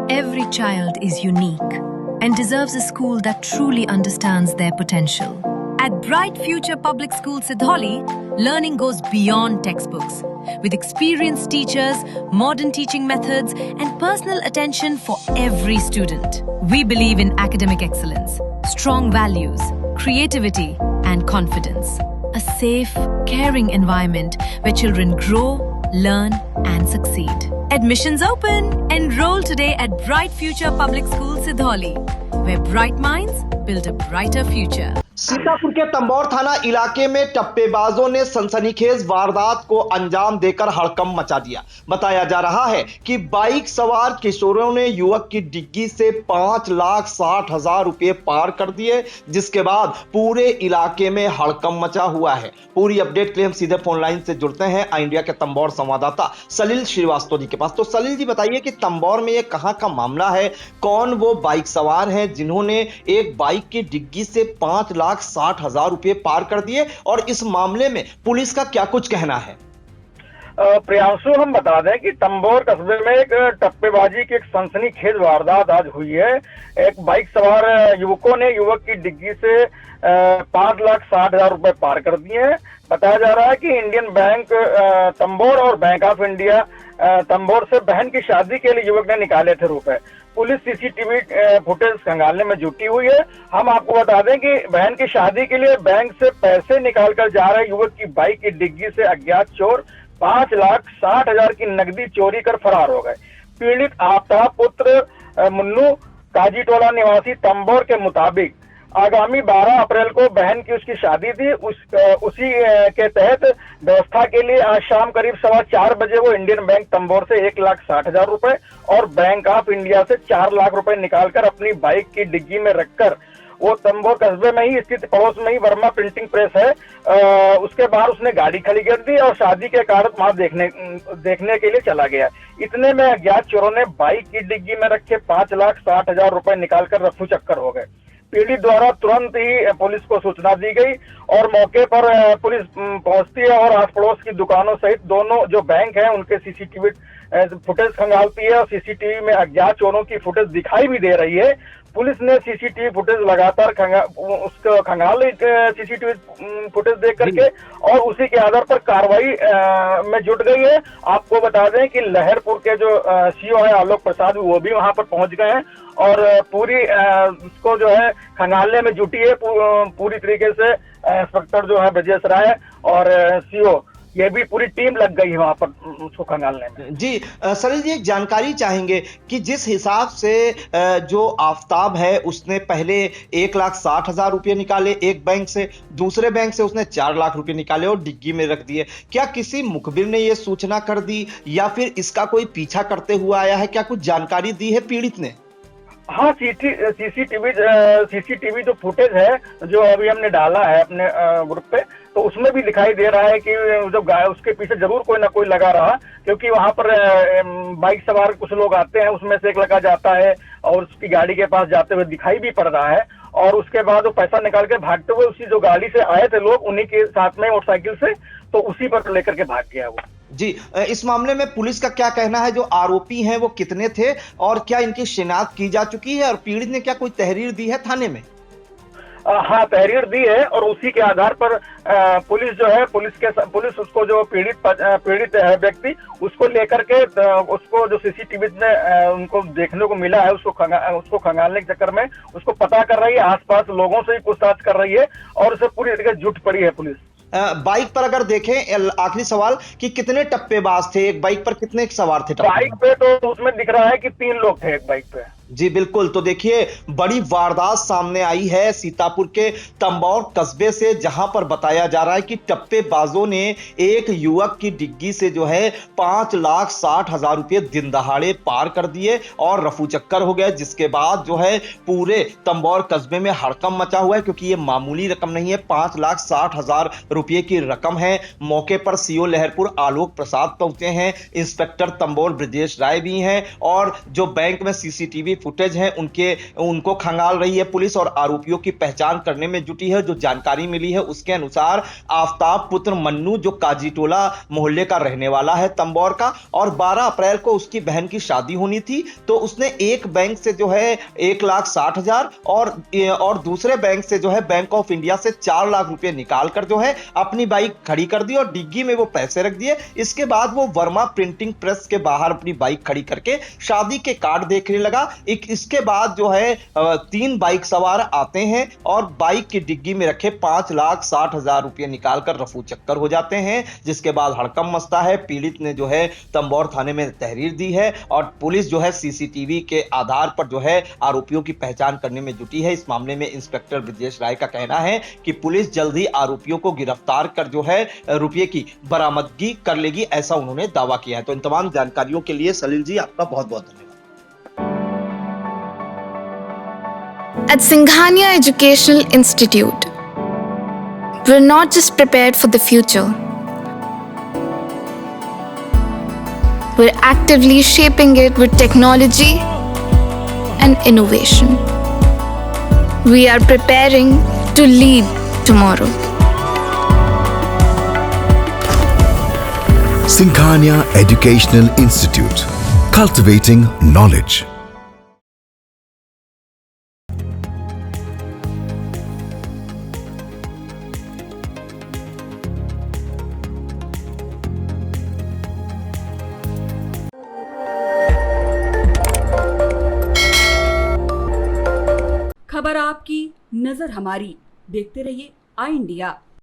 Every child is unique and deserves a school that truly understands their potential. At Bright Future Public School Sidhauli, learning goes beyond textbooks. With experienced teachers, modern teaching methods, and personal attention for every student. We believe in academic excellence, strong values, creativity, and confidence. A safe, caring environment where children grow, learn, and succeed. Admissions open! Enroll today at Bright Future Public School Sidhauli, where bright minds build a brighter future. Sitapur के तंबौर थाना इलाके में टप्पेबाजों ने सनसनीखेज वारदात को अंजाम देकर हड़कंप मचा दिया। बताया जा रहा है कि बाइक सवार किशोरों ने युवक की डिग्गी से 5,60,000 रुपए पार कर दिए, जिसके बाद पूरे इलाके में हड़कंप मचा हुआ है। पूरी अपडेट के लिए हम सीधे फोन लाइन से जुड़ते हैं इंडिया के तंबौर संवाददाता सलील श्रीवास्तव जी के पास। तो सलील जी बताइए कि तंबौर में ये कहां का मामला है, कौन वो बाइक सवार हैं जिन्होंने एक बाइक की डिग्गी से 5,60,000 रुपए पार कर दिए, और इस मामले में पुलिस का क्या कुछ कहना है? प्रियांशु, हम बता दें कि तंबौर कस्बे में एक टप्पेबाजी की एक सनसनीखेज वारदात आज हुई है। एक बाइक सवार युवकों ने युवक की डिग्गी से 5,60,000 रुपए पार कर दिए हैं। बताया जा रहा है कि इंडियन बैंक तंबौर और बैंक ऑफ इंडिया तंबौर से बहन की शादी के लिए युवक ने निकाले थे रुपए। पुलिस सीसीटीवी फुटेज खंगालने में जुटी हुई है। हम आपको बता दें कि बहन की शादी के लिए बैंक से पैसे निकाल कर जा रहे युवक की बाइक की डिग्गी से अज्ञात चोर 5,60,000 की नकदी चोरी कर फरार हो गए। पीड़ित आफ्ताब पुत्र मुन्नू काजीटोला निवासी तंबौर के मुताबिक आगामी 12 अप्रैल को बहन की उसकी शादी थी। उसी के तहत व्यवस्था के लिए आज शाम करीब 4:15 बजे वो इंडियन बैंक तंबौर से 1,60,000 रुपए और बैंक ऑफ इंडिया से 4 लाख रुपए निकालकर अपनी बाइक की डिग्गी में रखकर वो तंबौर कस्बे में ही स्थित पड़ोस में ही वर्मा प्रिंटिंग प्रेस है, उसके बाद उसने गाड़ी खड़ी कर दी और शादी के कारण वहां देखने के लिए चला गया। इतने में अज्ञात चोरों ने बाइक की डिग्गी में रखे 5,60,000 रुपए निकालकर रफू चक्कर हो गए। पीड़ित द्वारा तुरंत ही पुलिस को सूचना दी गई और मौके पर पुलिस पहुंचती है और आस पड़ोस की दुकानों सहित दोनों जो बैंक हैं उनके सीसीटीवी फुटेज खंगालती है और सीसीटीवी में अज्ञात चोरों की फुटेज दिखाई भी दे रही है। पुलिस ने सीसीटीवी फुटेज लगातार उसको खंगाल सीसीटीवी फुटेज देख करके और उसी के आधार पर कार्रवाई में जुट गई है। आपको बता दें कि लहरपुर के जो सीओ है आलोक प्रसाद, वो भी वहां पर पहुंच गए हैं और पूरी उसको जो है खंगालने में जुटी है पूरी तरीके से। इंस्पेक्टर जो है ब्रजेश राय और सीओ, ये भी पूरी टीम लग गई है वहां पर उसको खंगालने में। जी सलील जी, एक जानकारी चाहेंगे कि जिस हिसाब से जो आफ्ताब है उसने पहले 1,60,000 रुपये निकाले एक बैंक से, दूसरे बैंक से उसने 4 लाख रुपए निकाले और डिग्गी में रख दिए, क्या किसी मुखबिर ने यह सूचना कर दी या फिर इसका कोई पीछा करते हुआ आया है? क्या कुछ जानकारी दी है पीड़ित ने? हाँ, सीसीटीवी जो फुटेज है जो अभी हमने डाला है अपने ग्रुप पे, तो उसमें भी दिखाई दे रहा है कि जो उसके पीछे जरूर कोई ना कोई लगा रहा, क्योंकि वहां पर बाइक सवार कुछ लोग आते हैं, उसमें से एक लड़का जाता है और उसकी गाड़ी के पास जाते हुए दिखाई भी पड़ रहा है और उसके बाद वो पैसा निकाल के भागते हुए उसी जो गाड़ी से आए थे लोग उन्हीं के साथ में मोटरसाइकिल से, तो उसी पर लेकर के भाग गया वो। जी, इस मामले में पुलिस का क्या कहना है? जो आरोपी हैं वो कितने थे और क्या इनकी शिनाख्त की जा चुकी है और पीड़ित ने क्या कोई तहरीर दी है थाने में? हाँ, तहरीर दी है और उसी के आधार पर पुलिस जो है पुलिस उसको जो पीड़ित है व्यक्ति उसको लेकर के उसको जो सीसीटीवी में उनको देखने को मिला है उसको खंगालने के चक्कर में उसको पता कर रही है, आसपास लोगों से ही पूछताछ कर रही है और उसे पूरी तरीके से जुट पड़ी है पुलिस। बाइक पर अगर देखें, आखिरी सवाल, कि कितने टप्पेबाज थे? एक बाइक पर कितने सवार थे? बाइक पे तो उसमें दिख रहा है कि 3 लोग थे एक बाइक पे। जी बिल्कुल। तो देखिए, बड़ी वारदात सामने आई है सीतापुर के तंबौर कस्बे से, जहां पर बताया जा रहा है कि टप्पेबाजों ने एक युवक की डिग्गी से जो है 5,60,000 रुपये दिन दहाड़े पार कर दिए और रफू चक्कर हो गए, जिसके बाद जो है पूरे तंबौर कस्बे में हड़कंप मचा हुआ है, क्योंकि ये मामूली रकम नहीं है, 5,60,000 रुपये की रकम है। मौके पर सीओ लहरपुर आलोक प्रसाद पहुंचे हैं, इंस्पेक्टर तंबौर ब्रजेश राय भी हैं और जो बैंक में सीसीटीवी फुटेज हैं उनको खंगाल रही है पुलिस और आरोपियों की पहचान करने में जुटी है। जो जानकारी मिली है उसके अनुसार आफ्ताब पुत्र मन्नू जो काजीटोला मोहल्ले का रहने वाला है तंबौर का, और 12 अप्रैल को उसकी बहन की शादी होनी थी, तो उसने एक बैंक से जो है 1,60,000 और दूसरे बैंक से जो है बैंक ऑफ इंडिया से 4 लाख रुपए निकाल कर जो है अपनी बाइक खड़ी कर दी और डिग्गी में वो पैसे रख दिए। इसके बाद वो वर्मा प्रिंटिंग प्रेस के बाहर अपनी बाइक खड़ी करके शादी के कार्ड देखने लगा। इसके बाद जो है 3 बाइक सवार आते हैं और बाइक की डिग्गी में रखे 5,60,000 रुपए निकालकर रफू चक्कर हो जाते हैं, जिसके बाद हड़कंप मचता है। पीड़ित ने जो है तंबौर थाने में तहरीर दी है और पुलिस जो है सीसीटीवी के आधार पर जो है आरोपियों की पहचान करने में जुटी है। इस मामले में इंस्पेक्टर ब्रजेश राय का कहना है कि पुलिस जल्द ही आरोपियों को गिरफ्तार कर जो है रुपये की बरामदगी कर लेगी, ऐसा उन्होंने दावा किया है। तो इन तमाम जानकारियों के लिए सलील जी आपका बहुत बहुत धन्यवाद। At Singhania Educational Institute, we're not just prepared for the future, we're actively shaping it with technology and innovation. We are preparing to lead tomorrow. Singhania Educational Institute, cultivating knowledge. खबर आपकी, नजर हमारी। देखते रहिए आई इंडिया।